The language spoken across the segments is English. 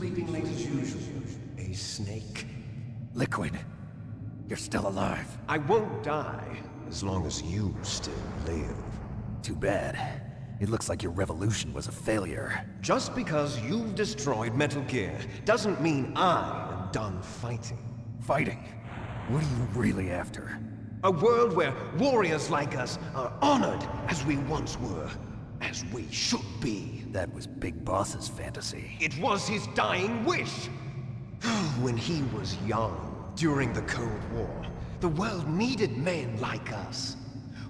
sleeping late as usual, a snake. Liquid, you're still alive. I won't die as long as you still live. Too bad. It looks like your revolution was a failure. Just because you've destroyed Metal Gear doesn't mean I am done fighting. Fighting? What are you really after? A world where warriors like us are honored as we once were, as we should be. That was Big Boss's fantasy. It was his dying wish. When he was young, during the Cold War, the world needed men like us.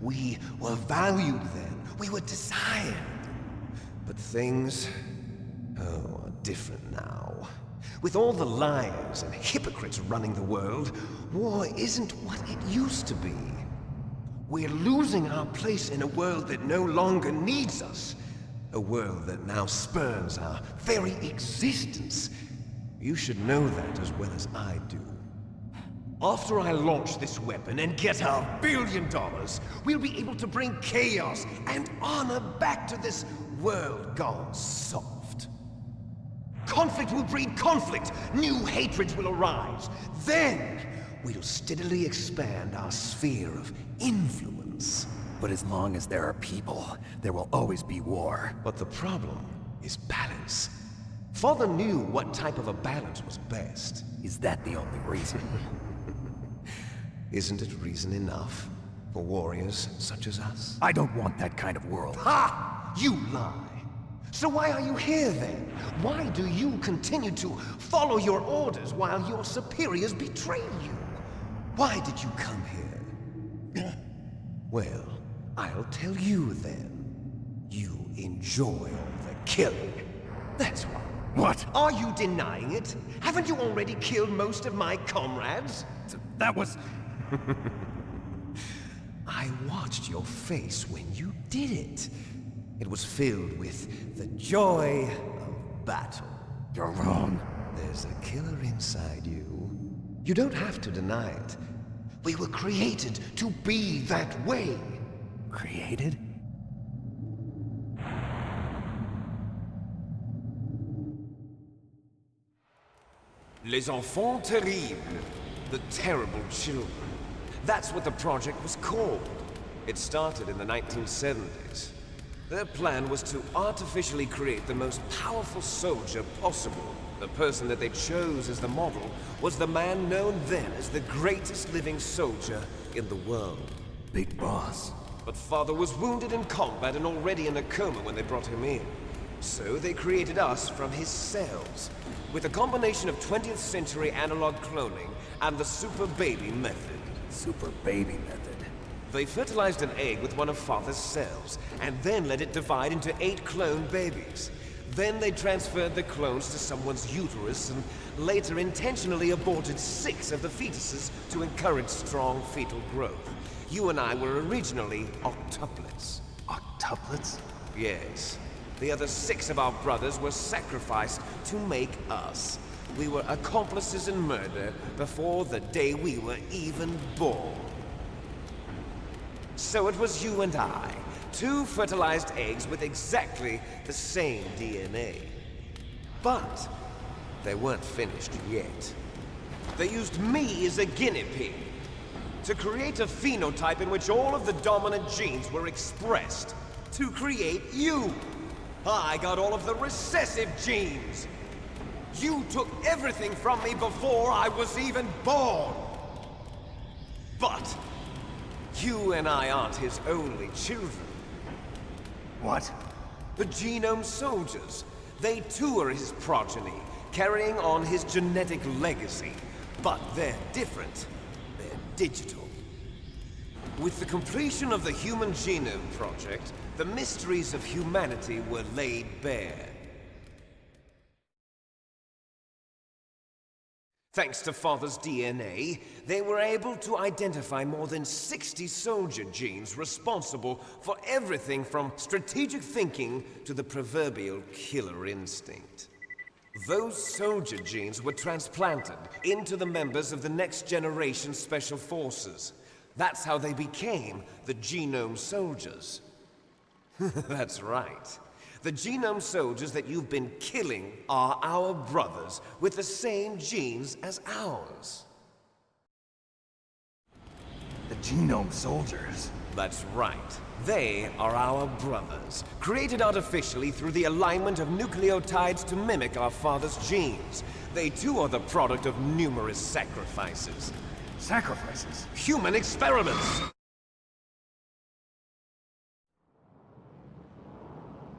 We were valued then. We were desired. But things, are different now. With all the liars and hypocrites running the world, war isn't what it used to be. We're losing our place in a world that no longer needs us. A world that now spurns our very existence. You should know that as well as I do. After I launch this weapon and get our $1 billion, we'll be able to bring chaos and honor back to this world gone soft. Conflict will breed conflict. New hatreds will arise. Then, we'll steadily expand our sphere of influence. But as long as there are people, there will always be war. But the problem is balance. Father knew what type of a balance was best. Is that the only reason? Isn't it reason enough for warriors such as us? I don't want that kind of world. Ha! You lie! So why are you here then? Why do you continue to follow your orders while your superiors betray you? Why did you come here? Well, I'll tell you then. You enjoy all the killing. That's why. What? Are you denying it? Haven't you already killed most of my comrades? That was... I watched your face when you did it. It was filled with the joy of battle. You're wrong. There's a killer inside you. You don't have to deny it. We were created to be that way. Created? Les enfants terribles. The terrible children. That's what the project was called. It started in the 1970s. Their plan was to artificially create the most powerful soldier possible. The person that they chose as the model was the man known then as the greatest living soldier in the world. Big Boss. But Father was wounded in combat and already in a coma when they brought him in. So they created us from his cells, with a combination of 20th century analog cloning and the super baby method. Super baby method. They fertilized an egg with one of Father's cells, and then let it divide into 8 clone babies. Then they transferred the clones to someone's uterus, and later intentionally aborted 6 of the fetuses to encourage strong fetal growth. You and I were originally octuplets. Octuplets? Yes. The other 6 of our brothers were sacrificed to make us. We were accomplices in murder before the day we were even born. So it was you and I, 2 fertilized eggs with exactly the same DNA. But they weren't finished yet. They used me as a guinea pig to create a phenotype in which all of the dominant genes were expressed to create you. I got all of the recessive genes. You took everything from me before I was even born. But you and I aren't his only children. What? The Genome Soldiers. They too are his progeny, carrying on his genetic legacy. But they're different. They're digital. With the completion of the Human Genome Project, the mysteries of humanity were laid bare. Thanks to Father's DNA, they were able to identify more than 60 soldier genes responsible for everything from strategic thinking to the proverbial killer instinct. Those soldier genes were transplanted into the members of the next generation Special Forces. That's how they became the Genome Soldiers. That's right. The genome soldiers that you've been killing are our brothers with the same genes as ours. The genome soldiers? That's right. They are our brothers, created artificially through the alignment of nucleotides to mimic our father's genes. They too are the product of numerous sacrifices. Sacrifices? Human experiments!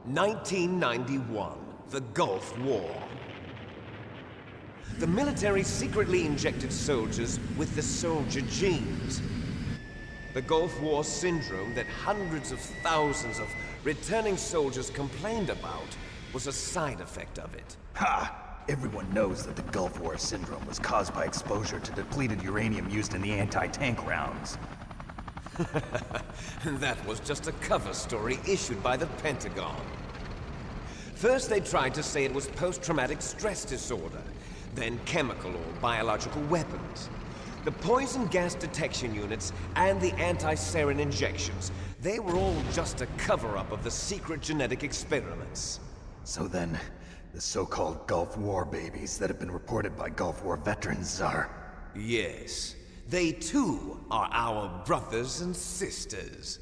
1991, the Gulf War. The military secretly injected soldiers with the soldier genes. The Gulf War syndrome that hundreds of thousands of returning soldiers complained about was a side effect of it. Ha! Everyone knows that the Gulf War syndrome was caused by exposure to depleted uranium used in the anti-tank rounds. That was just a cover story issued by the Pentagon. First they tried to say it was post-traumatic stress disorder, then chemical or biological weapons. The poison gas detection units and the anti-sarin injections, they were all just a cover-up of the secret genetic experiments. So then, the so-called Gulf War babies that have been reported by Gulf War veterans are... Yes. They too are our brothers and sisters.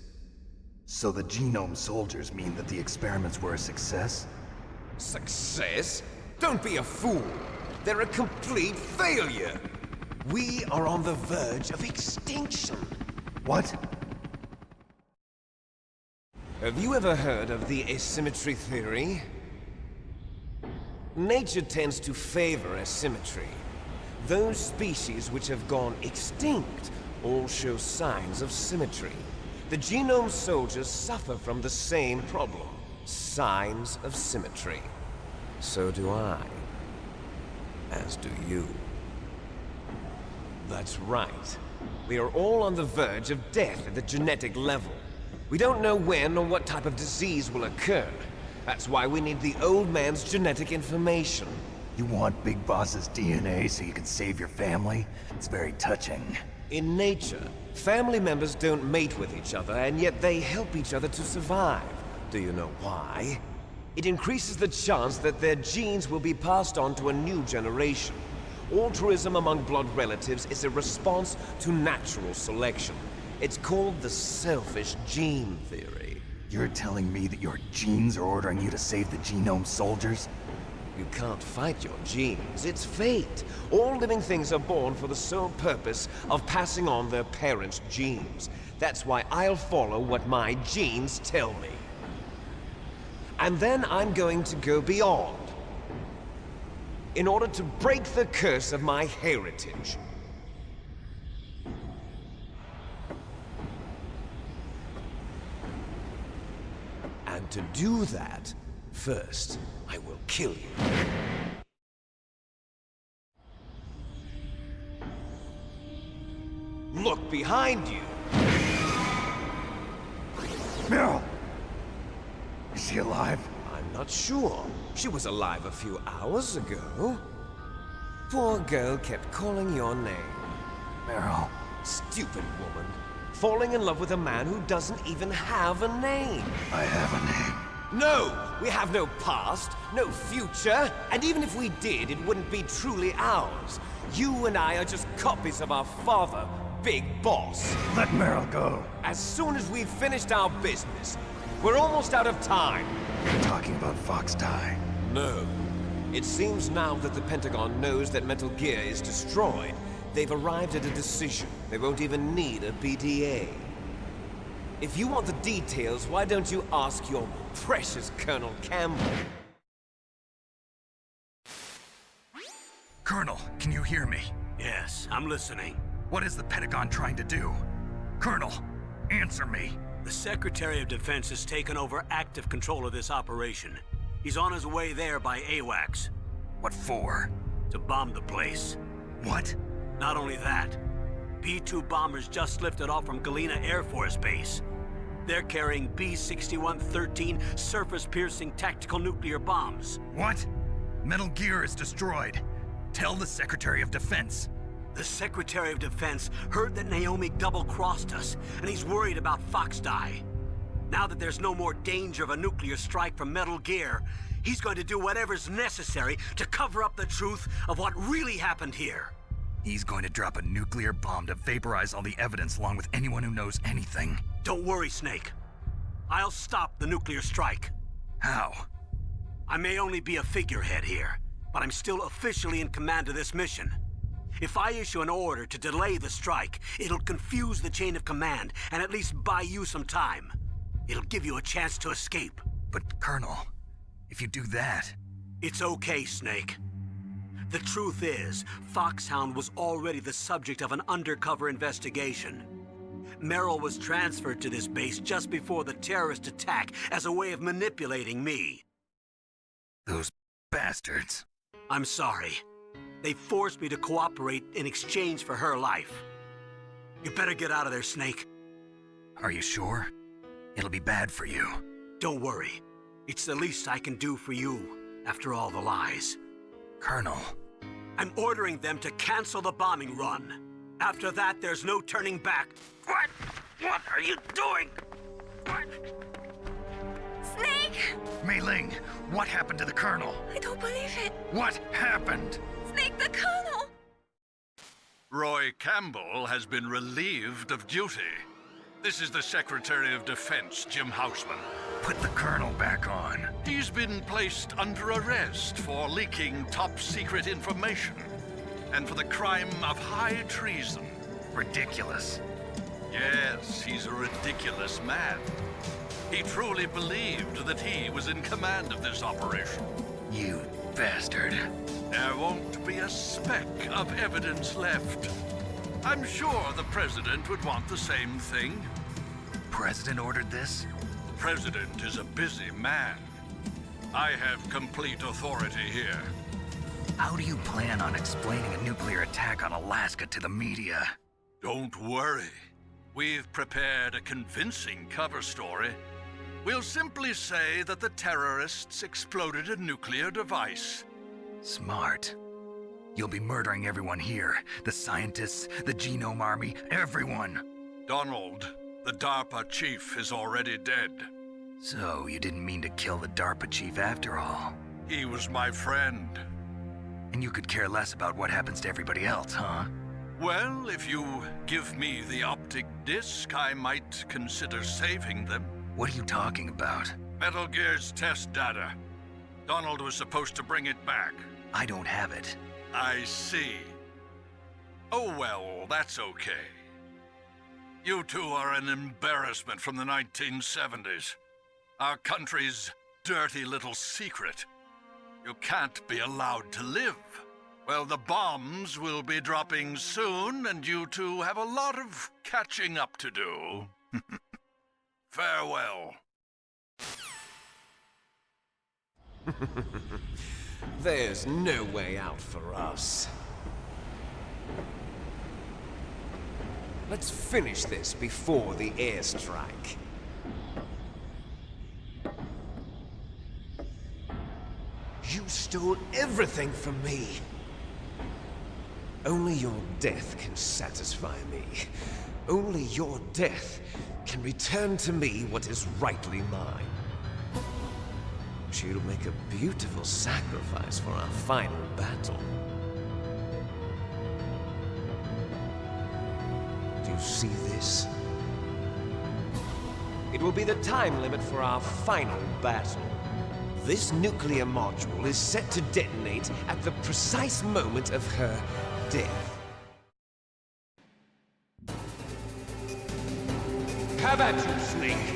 So the genome soldiers mean that the experiments were a success? Success? Don't be a fool. They're a complete failure. We are on the verge of extinction. What? Have you ever heard of the asymmetry theory? Nature tends to favor asymmetry. Those species which have gone extinct all show signs of symmetry. The genome soldiers suffer from the same problem. Signs of symmetry. So do I. As do you. That's right. We are all on the verge of death at the genetic level. We don't know when or what type of disease will occur. That's why we need the old man's genetic information. You want Big Boss's DNA so you can save your family? It's very touching. In nature, family members don't mate with each other, and yet they help each other to survive. Do you know why? It increases the chance that their genes will be passed on to a new generation. Altruism among blood relatives is a response to natural selection. It's called the selfish gene theory. You're telling me that your genes are ordering you to save the genome soldiers? You can't fight your genes. It's fate. All living things are born for the sole purpose of passing on their parents' genes. That's why I'll follow what my genes tell me. And then I'm going to go beyond. In order to break the curse of my heritage. And to do that, first, I will kill you. Look behind you! Meryl! Is she alive? I'm not sure. She was alive a few hours ago. Poor girl kept calling your name. Meryl. Stupid woman. Falling in love with a man who doesn't even have a name. I have a name. No! We have no past, no future, and even if we did, it wouldn't be truly ours. You and I are just copies of our father, Big Boss. Let Meryl go. As soon as we've finished our business, we're almost out of time. You're talking about Fox Die. No. It seems now that the Pentagon knows that Metal Gear is destroyed, they've arrived at a decision. They won't even need a BTA. If you want the details, why don't you ask your precious Colonel Campbell? Colonel, can you hear me? Yes, I'm listening. What is the Pentagon trying to do? Colonel, answer me. The Secretary of Defense has taken over active control of this operation. He's on his way there by AWACS. What for? To bomb the place. What? Not only that, B-2 bombers just lifted off from Galena Air Force Base. They're carrying B-61-13 surface-piercing tactical nuclear bombs. What? Metal Gear is destroyed. Tell the Secretary of Defense. The Secretary of Defense heard that Naomi double-crossed us, and he's worried about Fox Die. Now that there's no more danger of a nuclear strike from Metal Gear, he's going to do whatever's necessary to cover up the truth of what really happened here. He's going to drop a nuclear bomb to vaporize all the evidence along with anyone who knows anything. Don't worry, Snake. I'll stop the nuclear strike. How? I may only be a figurehead here, but I'm still officially in command of this mission. If I issue an order to delay the strike, it'll confuse the chain of command and at least buy you some time. It'll give you a chance to escape. But, Colonel, if you do that... It's okay, Snake. The truth is, Foxhound was already the subject of an undercover investigation. Merrill was transferred to this base just before the terrorist attack as a way of manipulating me. Those bastards. I'm sorry. They forced me to cooperate in exchange for her life. You better get out of there, Snake. Are you sure? It'll be bad for you. Don't worry. It's the least I can do for you, after all the lies. Colonel. I'm ordering them to cancel the bombing run. After that, there's no turning back. What? What are you doing? What? Snake! Mei Ling, what happened to the Colonel? I don't believe it. What happened? Snake, the Colonel! Roy Campbell has been relieved of duty. This is the Secretary of Defense, Jim Houseman. Put the Colonel back on. He's been placed under arrest for leaking top-secret information and for the crime of high treason. Ridiculous. Yes, he's a ridiculous man. He truly believed that he was in command of this operation. You bastard. There won't be a speck of evidence left. I'm sure the President would want the same thing. President ordered this? President is a busy man. I have complete authority here. How do you plan on explaining a nuclear attack on Alaska to the media? Don't worry. We've prepared a convincing cover story. We'll simply say that the terrorists exploded a nuclear device. Smart. You'll be murdering everyone here. The scientists, the Genome Army, everyone. Donald, the DARPA chief, is already dead. So, you didn't mean to kill the DARPA chief after all. He was my friend. And you could care less about what happens to everybody else, huh? Well, if you give me the optic disc, I might consider saving them. What are you talking about? Metal Gear's test data. Donald was supposed to bring it back. I don't have it. I see. Oh well, that's okay. You two are an embarrassment from the 1970s. Our country's dirty little secret. You can't be allowed to live. Well, the bombs will be dropping soon, and you two have a lot of catching up to do. Farewell. There's no way out for us. Let's finish this before the airstrike. You stole everything from me. Only your death can satisfy me. Only your death can return to me what is rightly mine. She'll make a beautiful sacrifice for our final battle. Do you see this? It will be the time limit for our final battle. This nuclear module is set to detonate at the precise moment of her death. Have at you, Snake!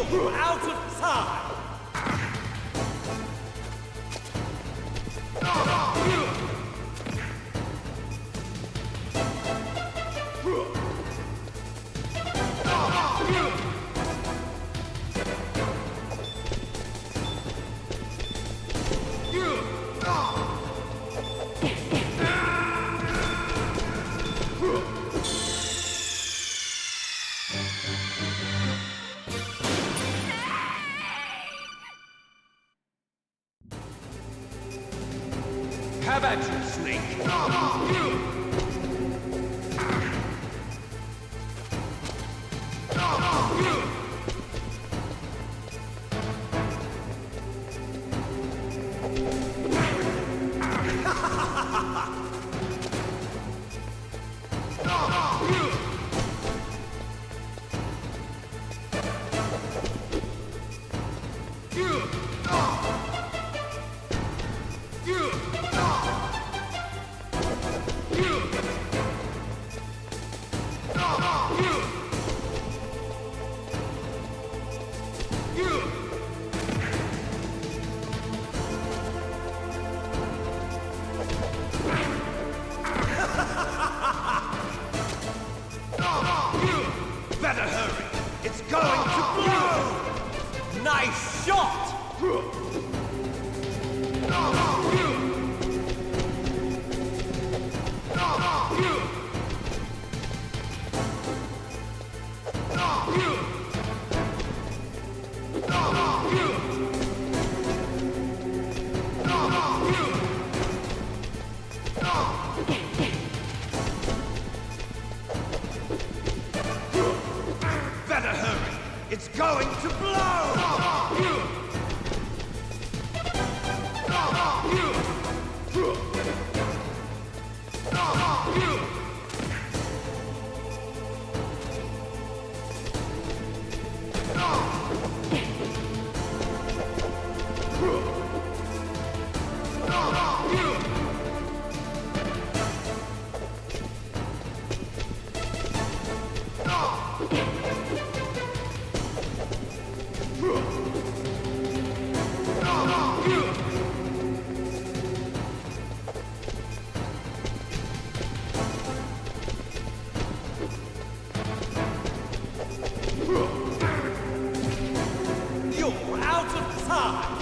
You're out of time! Have at you, Snake! Better hurry! It's going to blow! Nice shot! Better hurry! It's going to blow! You're out of time!